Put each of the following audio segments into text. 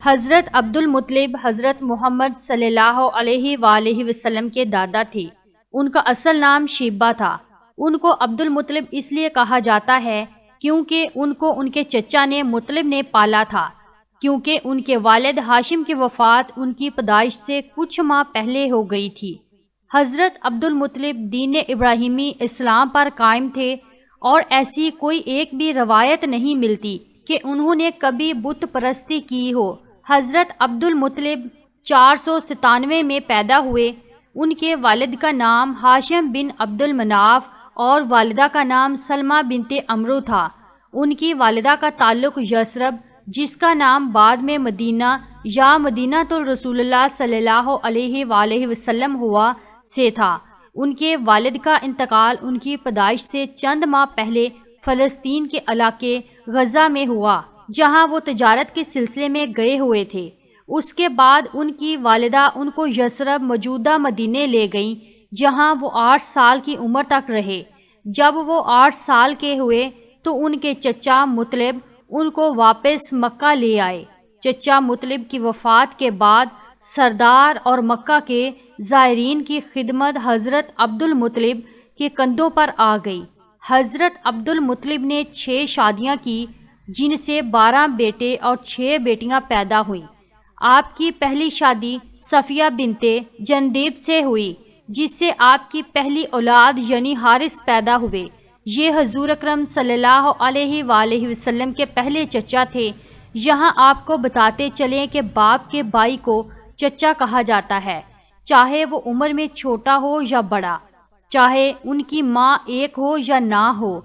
حضرت عبد المطلب حضرت محمد صلی اللہ علیہ وآلہ وسلم کے دادا تھے۔ ان کا اصل نام شیبہ تھا۔ ان کو عبد المطلب اس لیے کہا جاتا ہے کیونکہ ان کو ان کے چچا نے مطلب نے پالا تھا، کیونکہ ان کے والد ہاشم کی وفات ان کی پیدائش سے کچھ ماہ پہلے ہو گئی تھی۔ حضرت عبد المطلب دین ابراہیمی اسلام پر قائم تھے اور ایسی کوئی ایک بھی روایت نہیں ملتی کہ انہوں نے کبھی بت پرستی کی ہو۔ حضرت عبد المطلب 497 میں پیدا ہوئے۔ ان کے والد کا نام ہاشم بن عبد المناف اور والدہ کا نام سلمہ بنت عمرو تھا۔ ان کی والدہ کا تعلق یثرب، جس کا نام بعد میں مدینہ یا مدینہ الرسول اللہ صلی اللہ علیہ وآلہ وسلم ہوا سے تھا۔ ان کے والد کا انتقال ان کی پیدائش سے چند ماہ پہلے فلسطین کے علاقے غزہ میں ہوا، جہاں وہ تجارت کے سلسلے میں گئے ہوئے تھے۔ اس کے بعد ان کی والدہ ان کو یثرب موجودہ مدینے لے گئیں، جہاں وہ 8 سال کی عمر تک رہے۔ جب وہ 8 سال کے ہوئے تو ان کے چچا مطلب ان کو واپس مکہ لے آئے۔ چچا مطلب کی وفات کے بعد سردار اور مکہ کے زائرین کی خدمت حضرت عبد المطلب کے کندھوں پر آ گئی۔ حضرت عبد المطلب نے 6 شادیاں کی، جن سے 12 بیٹے اور 6 بیٹیاں پیدا ہوئیں۔ آپ کی پہلی شادی صفیہ بنت جندیب سے ہوئی، جس سے آپ کی پہلی اولاد یعنی حارث پیدا ہوئے۔ یہ حضور اکرم صلی اللہ علیہ وآلہ وسلم کے پہلے چچا تھے۔ یہاں آپ کو بتاتے چلیں کہ باپ کے بھائی کو چچا کہا جاتا ہے، چاہے وہ عمر میں چھوٹا ہو یا بڑا، چاہے ان کی ماں ایک ہو یا نہ ہو۔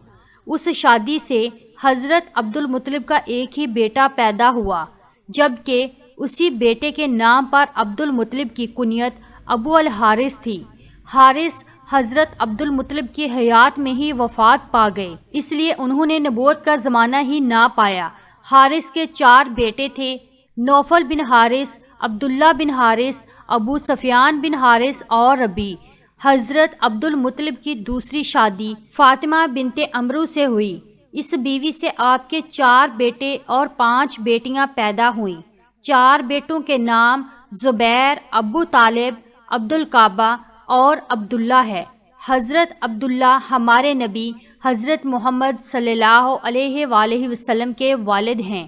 اس شادی سے حضرت عبد المطلب کا ایک ہی بیٹا پیدا ہوا، جبکہ اسی بیٹے کے نام پر عبد المطلب کی کنیت ابو الحارث تھی۔ حارث حضرت عبد المطلب کی حیات میں ہی وفات پا گئے، اس لیے انہوں نے نبوت کا زمانہ ہی نہ پایا۔ حارث کے 4 بیٹے تھے، نوفل بن حارث، عبداللہ بن حارث، ابو سفیان بن حارث اور ربیع۔ حضرت عبد المطلب کی دوسری شادی فاطمہ بنت عمرو سے ہوئی۔ اس بیوی سے آپ کے 4 بیٹے اور 5 بیٹیاں پیدا ہوئیں۔ 4 بیٹوں کے نام زبیر، ابو طالب، عبدالکعبہ اور عبداللہ ہے۔ حضرت عبداللہ ہمارے نبی حضرت محمد صلی اللہ علیہ وآلہ وسلم کے والد ہیں۔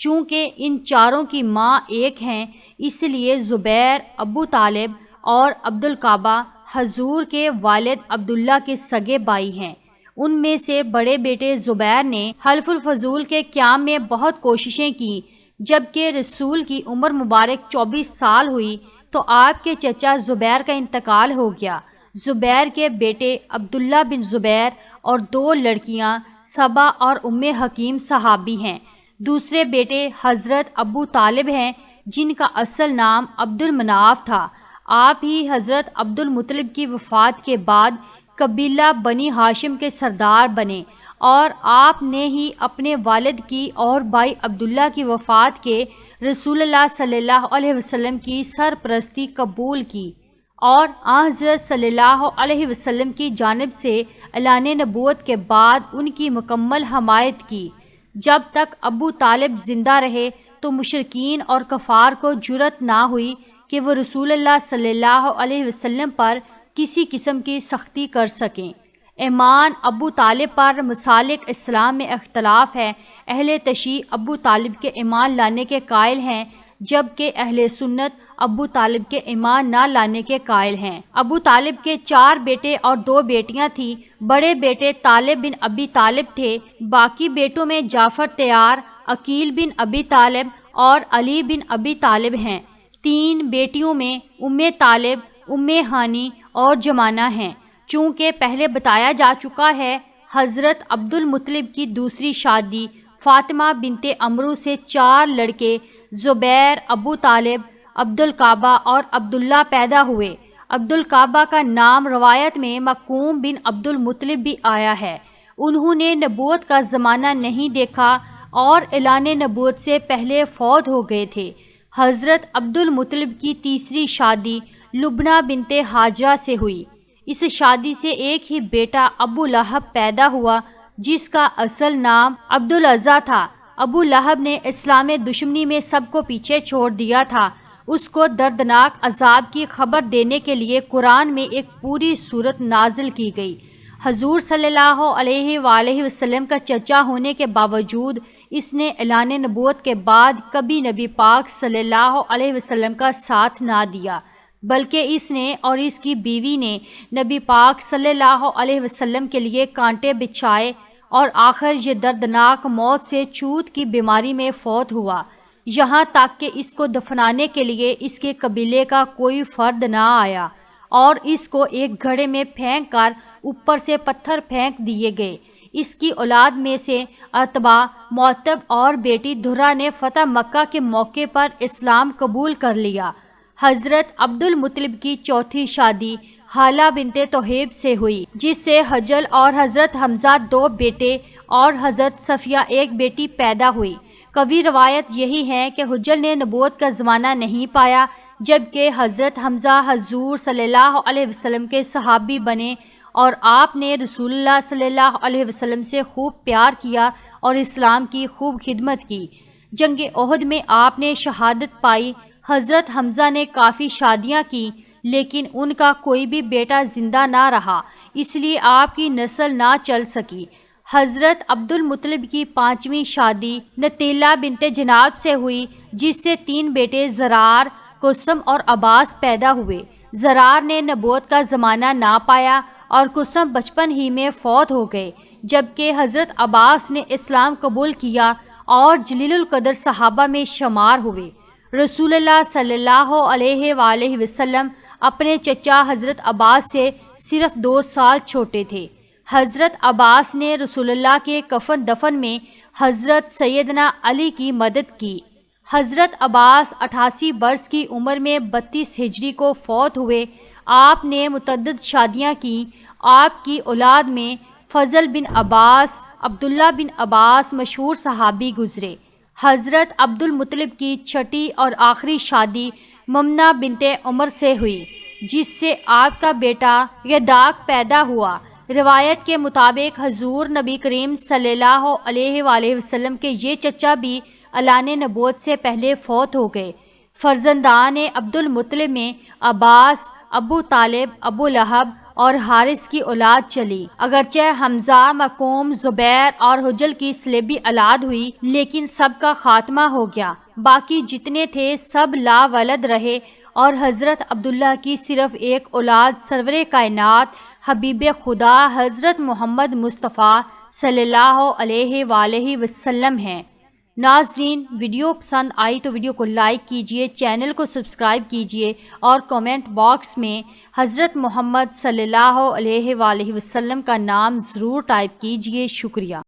چونکہ ان چاروں کی ماں ایک ہیں، اس لیے زبیر، ابو طالب اور عبدالکعبہ حضور کے والد عبداللہ کے سگے بھائی ہیں۔ ان میں سے بڑے بیٹے زبیر نے حلف الفضول کے قیام میں بہت کوششیں کی۔ جبکہ رسول کی عمر مبارک 24 سال ہوئی تو آپ کے چچا زبیر کا انتقال ہو گیا۔ زبیر کے بیٹے عبداللہ بن زبیر اور 2 لڑکیاں صبا اور ام حکیم صحابی ہیں۔ دوسرے بیٹے حضرت ابو طالب ہیں، جن کا اصل نام عبد المناف تھا۔ آپ ہی حضرت عبد المطلب کی وفات کے بعد قبیلہ بنی ہاشم کے سردار بنے، اور آپ نے ہی اپنے والد کی اور بھائی عبداللہ کی وفات کے رسول اللہ صلی اللہ علیہ وسلم کی سرپرستی قبول کی، اور حضرت صلی اللہ علیہ وسلم کی جانب سے اعلان نبوت کے بعد ان کی مکمل حمایت کی۔ جب تک ابو طالب زندہ رہے تو مشرکین اور کفار کو جرأت نہ ہوئی کہ وہ رسول اللہ صلی اللہ علیہ وسلم پر کسی قسم کی سختی کر سکیں۔ ایمان ابو طالب پر مسالک اسلام میں اختلاف ہے۔ اہل تشیع ابو طالب کے ایمان لانے کے قائل ہیں، جبکہ اہل سنت ابو طالب کے ایمان نہ لانے کے قائل ہیں۔ ابو طالب کے 4 بیٹے اور 2 بیٹیاں تھیں۔ بڑے بیٹے طالب بن ابی طالب تھے۔ باقی بیٹوں میں جعفر تیار، عقیل بن ابی طالب اور علی بن ابی طالب ہیں۔ 3 بیٹیوں میں ام طالب، ام ہانی اور جمانہ ہیں۔ چونکہ پہلے بتایا جا چکا ہے، حضرت عبد المطلب کی دوسری شادی فاطمہ بنت عمرو سے 4 لڑکے زبیر، ابو طالب، عبدالکعبہ اور عبداللہ پیدا ہوئے۔ عبدالکعبہ کا نام روایت میں مکوم بن عبد المطلب بھی آیا ہے۔ انہوں نے نبوت کا زمانہ نہیں دیکھا اور اعلان نبوت سے پہلے فوت ہو گئے تھے۔ حضرت عبد المطلب کی تیسری شادی لبنہ بنت حاجرہ سے ہوئی۔ اس شادی سے ایک ہی بیٹا ابو لہب پیدا ہوا، جس کا اصل نام عبدالعزیٰ تھا۔ ابو لہب نے اسلام دشمنی میں سب کو پیچھے چھوڑ دیا تھا، اس کو دردناک عذاب کی خبر دینے کے لیے قرآن میں ایک پوری سورت نازل کی گئی۔ حضور صلی اللہ علیہ وآلہ وسلم کا چچا ہونے کے باوجود اس نے اعلان نبوت کے بعد کبھی نبی پاک صلی اللہ علیہ وسلم کا ساتھ نہ دیا، بلکہ اس نے اور اس کی بیوی نے نبی پاک صلی اللہ علیہ وسلم کے لیے کانٹے بچھائے اور آخر یہ دردناک موت سے چوت کی بیماری میں فوت ہوا، یہاں تک کہ اس کو دفنانے کے لیے اس کے قبیلے کا کوئی فرد نہ آیا اور اس کو ایک گھڑے میں پھینک کر اوپر سے پتھر پھینک دیے گئے۔ اس کی اولاد میں سے عتبہ، معتب اور بیٹی دھرا نے فتح مکہ کے موقع پر اسلام قبول کر لیا۔ حضرت عبد المطلب کی چوتھی شادی حالہ بنت توہیب سے ہوئی، جس سے حجل اور حضرت حمزہ 2 بیٹے اور حضرت صفیہ 1 بیٹی پیدا ہوئی۔ قوی روایت یہی ہے کہ حجل نے نبوت کا زمانہ نہیں پایا، جبکہ حضرت حمزہ حضور صلی اللہ علیہ وسلم کے صحابی بنے اور آپ نے رسول اللہ صلی اللہ علیہ وسلم سے خوب پیار کیا اور اسلام کی خوب خدمت کی۔ جنگ احد میں آپ نے شہادت پائی۔ حضرت حمزہ نے کافی شادیاں کی، لیکن ان کا کوئی بھی بیٹا زندہ نہ رہا، اس لیے آپ کی نسل نہ چل سکی۔ حضرت عبد المطلب کی 5ویں شادی نتیلہ بنت جناب سے ہوئی، جس سے 3 بیٹے زرار، قسم اور عباس پیدا ہوئے۔ زرار نے نبوت کا زمانہ نہ پایا اور قسم بچپن ہی میں فوت ہو گئے، جبکہ حضرت عباس نے اسلام قبول کیا اور جلیل القدر صحابہ میں شمار ہوئے۔ رسول اللہ صلی اللہ علیہ وآلہ وسلم اپنے چچا حضرت عباس سے صرف 2 سال چھوٹے تھے۔ حضرت عباس نے رسول اللہ کے کفن دفن میں حضرت سیدنا علی کی مدد کی۔ حضرت عباس 88 برس کی عمر میں 32 ہجری کو فوت ہوئے۔ آپ نے متعدد شادیاں کیں۔ آپ کی اولاد میں فضل بن عباس، عبداللہ بن عباس مشہور صحابی گزرے۔ حضرت عبد المطلب کی 6ٹھی اور آخری شادی ممنہ بنت عمر سے ہوئی، جس سے آپ کا بیٹا یداق پیدا ہوا۔ روایت کے مطابق حضور نبی کریم صلی اللہ علیہ وآلہ وسلم کے یہ چچا بھی اعلان نبوت سے پہلے فوت ہو گئے۔ فرزندان عبد المطلب میں عباس، ابو طالب، ابو لہب اور حارث کی اولاد چلی۔ اگرچہ حمزہ، مکوم، زبیر اور حجل کی صلیبی اولاد ہوئی، لیکن سب کا خاتمہ ہو گیا۔ باقی جتنے تھے سب لا ولد رہے اور حضرت عبداللہ کی صرف ایک اولاد سرور کائنات حبیب خدا حضرت محمد مصطفیٰ صلی اللہ علیہ وآلہ وسلم ہیں۔ ناظرین، ویڈیو پسند آئی تو ویڈیو کو لائک کیجئے، چینل کو سبسکرائب کیجئے اور کومنٹ باکس میں حضرت محمد صلی اللہ علیہ وآلہ وسلم کا نام ضرور ٹائپ کیجئے۔ شکریہ۔